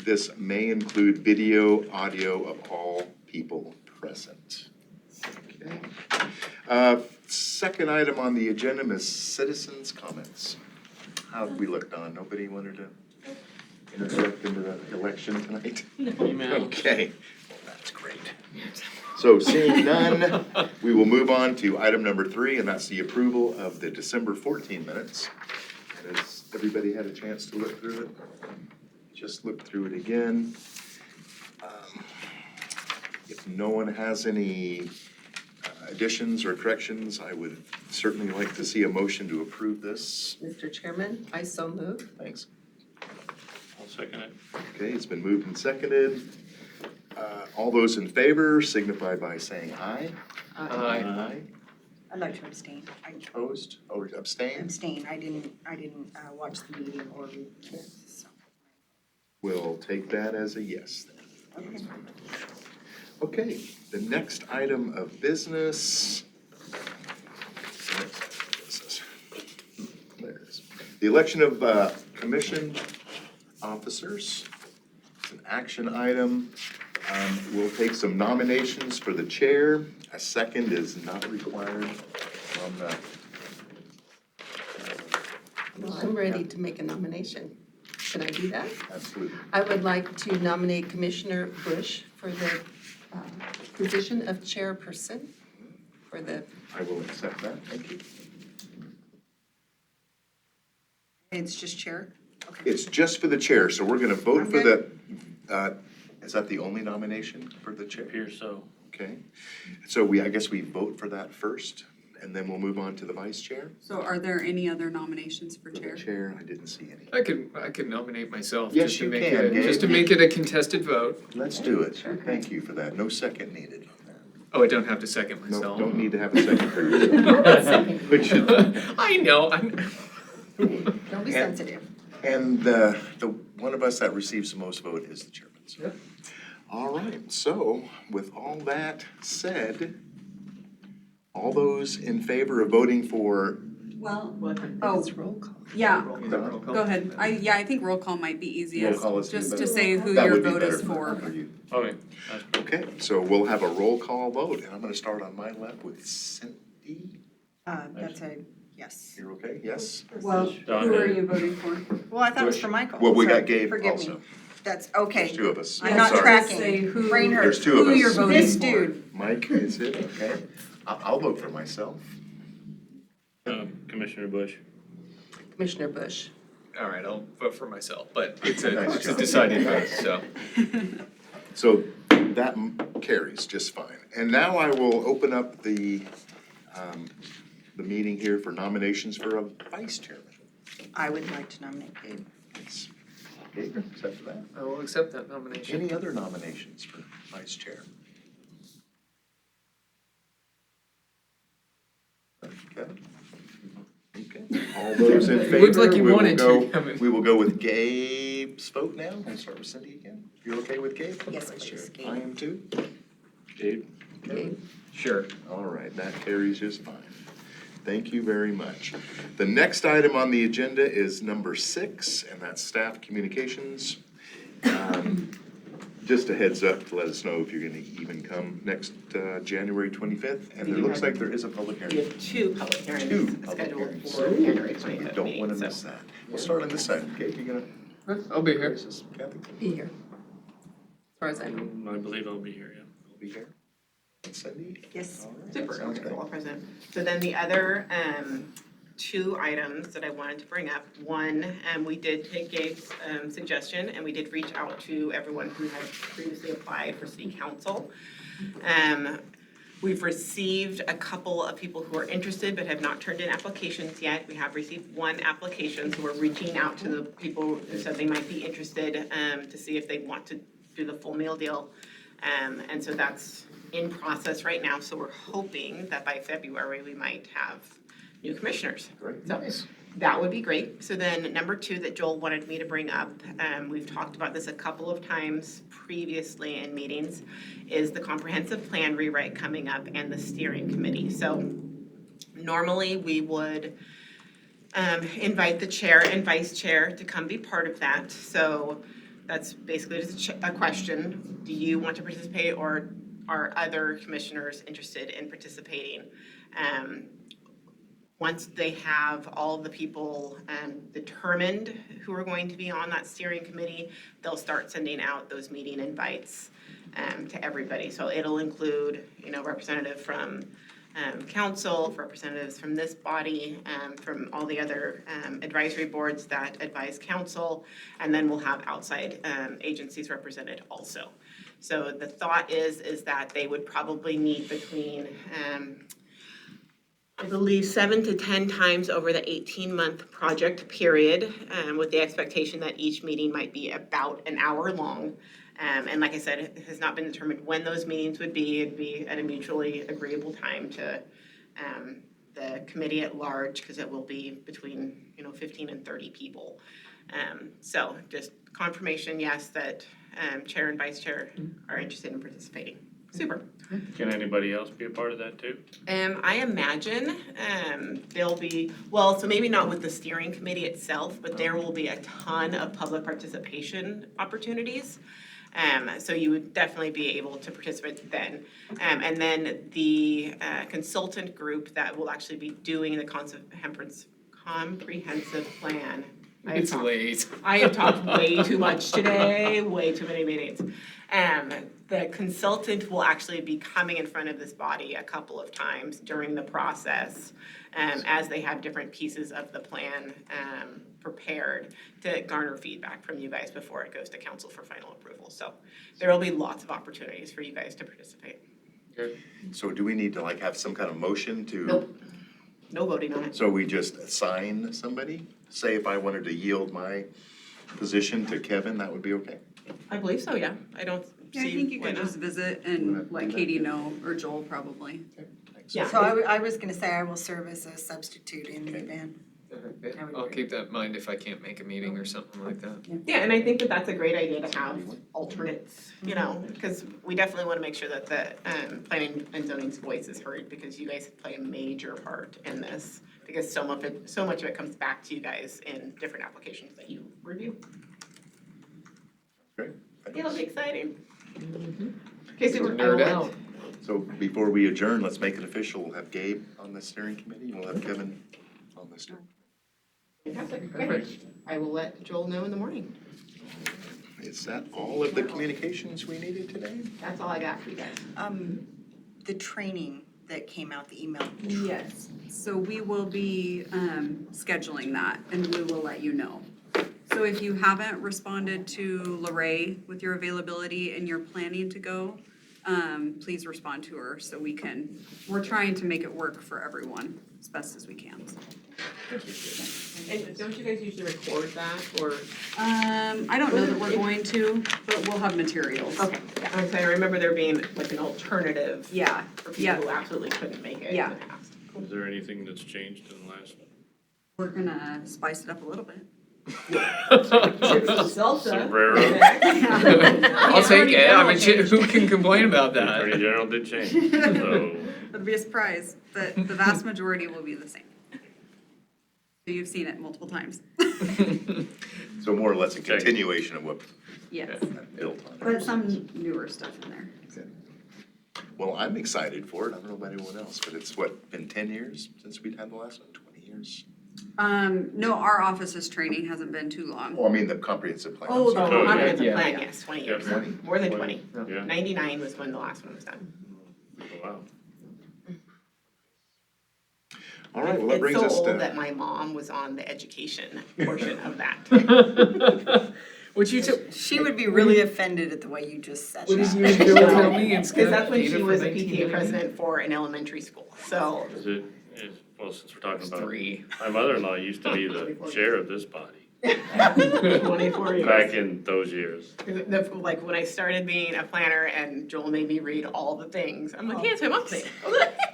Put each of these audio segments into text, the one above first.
This may include video, audio of all people present. Okay. Second item on the agenda is citizens' comments. How have we looked on? Nobody wanted to interject into the election tonight? Email. Okay, well, that's great. So seeing none, we will move on to item number 3, and that's the approval of the December 14 minutes. And has everybody had a chance to look through it? Just look through it again. If no one has any additions or corrections, I would certainly like to see a motion to approve this. Mr. Chairman, I so move. Thanks. I'll second it. Okay, it's been moved and seconded. All those in favor signify by saying aye. Aye. I'd like to abstain. I Opposed or abstain? abstain. I didn't watch the meeting or read it, so. We'll take that as a yes then. Okay. Okay, the next item of business. There it is. The election of commission officers. It's an action item. We'll take some nominations for the chair. A second is not required from the. Well, I'm ready to make a nomination. Can I do that? Absolutely. I would like to nominate Commissioner Bush for the position of chairperson for the, I will accept that. Thank you. It's just chair? Okay. It's just for the chair, so we're gonna vote I'm for the, is that the only nomination for the chair? Appears so. Okay, so I guess we vote for that first, and then we'll move on to the vice chair. So are there any other nominations for For the chair? chair, I didn't see any. I could nominate myself Yes, just to you make can, it Gabe. just to make it a contested vote. Let's do it. Thank you for that. No second needed on that. Oh, I don't have to second No, myself. don't need to have a second for yourself. Which should, I know. Don't be And- sensitive. and the one of us that receives the most vote is the chairman. So. Yep. All right, so with all that said, all those in favor of voting for, Well, oh, it's roll call. yeah, Roll call. go ahead. I think roll call might be easiest, Roll call is just better. to say who that your would be vote better is for. you. Okay, that's Okay, so we'll have a roll call vote, and I'm gonna start on my left with Cindy. That's a yes. You're okay? Yes? Well, who are you voting for? Well, I thought it was for Michael. Well, we so got Gabe forgive also. me. That's okay. There's two of us. I'm Yeah, not Sorry. tracking. Say who- Brain hurt. There's two of Who us. you're voting This for. dude. Mike, is it? Okay. I'll vote for myself. Commissioner Bush. Commissioner Bush. All right, I'll vote for myself, but it's Nice a job. decided vote, so. So that carries just fine. And now I will open up the meeting here for nominations for a vice chairman. I would like to nominate Gabe. Yes. Gabe, accept that. I will accept that nomination. Any other nominations for vice chair? Okay. Okay. All those in favor? looked like you we will wanted to. go- We will go with Gabe's vote now. We'll start with Cindy again. You're okay with Gabe? Yes, Vice please, chair. Gabe. I am too. Gabe. Gabe. Sure. All right, that carries just fine. Thank you very much. The next item on the agenda is number 6, and that's staff communications. Just a heads up to let us know if you're gonna even come next January 25th. And it looks like there is a public We hearing. have 2 public Two hearings public scheduled hearings. for January So you 25th don't meeting, wanna so- miss that. We'll start on this side. Gabe, you gonna? I'll be here. Grace, Kathy? Be here. As far as I know. I believe I'll be here, yeah. Will be here. And Cindy? Yes. All right, Super, sounds okay, great. all present. So then the other 2 items that I wanted to bring up, one, we did take Gabe's suggestion and we did reach out to everyone who had previously applied for city council. We've received a couple of people who are interested but have not turned in applications yet. We have received 1 application, so we're reaching out to the people who said they might be interested to see if they want to do the full meal deal. And so that's in process right now, so we're hoping that by February we might have new commissioners. Great. So that would be great. So then number 2 that Joel wanted me to bring up, we've talked about this a couple of times previously in meetings, is the comprehensive plan rewrite coming up and the steering committee. So normally we would invite the chair and vice chair to come be part of that. So that's basically just a question. Do you want to participate, or are other commissioners interested in participating? Once they have all the people determined who are going to be on that steering committee, they'll start sending out those meeting invites to everybody. So it'll include, representative from council, representatives from this body, from all the other advisory boards that advise council, and then we'll have outside agencies represented also. So the thought is that they would probably meet between I believe 7 to 10 times over the 18-month project period, with the expectation that each meeting might be about an hour long. And like I said, it has not been determined when those meetings would be. It'd be at a mutually agreeable time to the committee at large, because it will be between 15 and 30 people. So just confirmation, yes, that chair and vice chair are interested in participating. Super. Can anybody else be a part of that too? I imagine there'll be, well, so maybe not with the steering committee itself, but there will be a ton of public participation opportunities. So you would definitely be able to participate then. And then the consultant group that will actually be doing the comprehensive plan. It's late. I have talked way too much today, way too many meetings. The consultant will actually be coming in front of this body a couple of times during the process, as they have different pieces of the plan prepared to garner feedback from you guys before it goes to council for final approval. So there will be lots of opportunities for you guys to participate. So do we need to have some kind of motion to? Nope, no voting on it. So we just assign somebody? Say if I wanted to yield my position to Kevin, that would be okay? I believe so, yeah. I don't Yeah, I see think you why could not. just visit and let Katie know, or Joel probably. Thanks. Yeah. So I was gonna say I will serve as a substitute in the event. I'll keep that in mind if I can't make a meeting or something like that. Yeah, and I think that that's a great idea to have alternates, because we definitely want to make sure that the planning and zoning's voice is heard, because you guys play a major part in this, because so much of it comes back to you guys in different applications that you review. Great. It'll be exciting. Okay, so Nerd out. So before we adjourn, let's make it official. We'll have Gabe on the steering committee, and we'll have Kevin on the steering. Fantastic, great. I will let Joel know in the morning. Is that all of the communications we needed today? That's all I got for you guys. The training that came out, the email. Yes, so we will be scheduling that and we will let you know. So if you haven't responded to Lorraine with your availability and you're planning to go, please respond to her so we're trying to make it work for everyone as best as we can. And don't you guys usually record that, or? I don't know that we're going to, but we'll have materials. Okay, yeah, I remember there being like an alternative Yeah, for people yeah, who absolutely couldn't make it in Yeah. the past. Is there anything that's changed in the last? we're gonna spice it up a little bit. Sombrero. I'll take it. I mean, who can complain about The that? Attorney General did change, so. It'll be a surprise, but the vast majority will be the same. So you've seen it multiple times. So more or less a Okay. continuation of what Yes, built on it. but some newer stuff in there. Well, I'm excited for it. I don't know about anyone else, but it's been 10 years since we'd had the last one, 20 years? No, our office's training hasn't been too long. Oh, I mean the comprehensive plan. Oh, the Oh, yeah. comprehensive Yeah. plan, yes, 20 years, Yeah. more than 20. Yeah. 99 was when the last one was done. Wow. All right, well, that brings us It's so old to, that my mom was on the education portion of that. Would you tell? She would be really offended at the way you just said What did that. you tell me? It's Because that's when data she from was a PTA 1990? president for an elementary school, so. Well, since we're talking about, 3. my mother-in-law used to be the chair of this body 24 years. back in those years. Like when I started being a planner and Joel made me read all the things, I'm like, yeah, it's my mom's thing.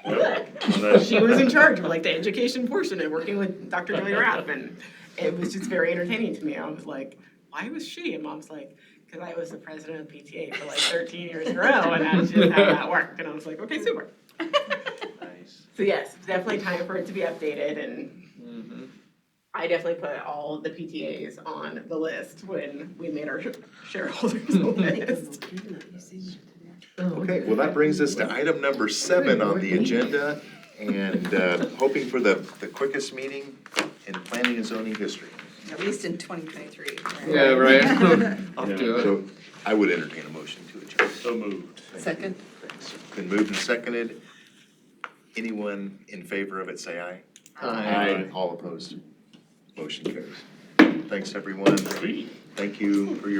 Yep. And then- She was in charge of like the education portion and working with Dr. Joey Rapp, and it was just very entertaining to me. I was like, why was she? And mom's like, because I was the president of PTA for like 13 years in a row, and that's just how that worked. And I was like, okay, super. Nice. So yes, definitely time for it to be updated, and Mhm. I definitely put all the PTAs on the list when we made our shareholders list. Okay, well, that brings us to item number 7 on the agenda, and hoping for the quickest meeting in planning and zoning history. At least in 2023. Yeah, right. I'll do it. So I would entertain a motion to adjourn. So moved. Second? Thanks. Been moved and seconded. Anyone in favor of it, say aye. Aye. All opposed? Motion carries. Thanks, everyone. Sweet. Thank you for your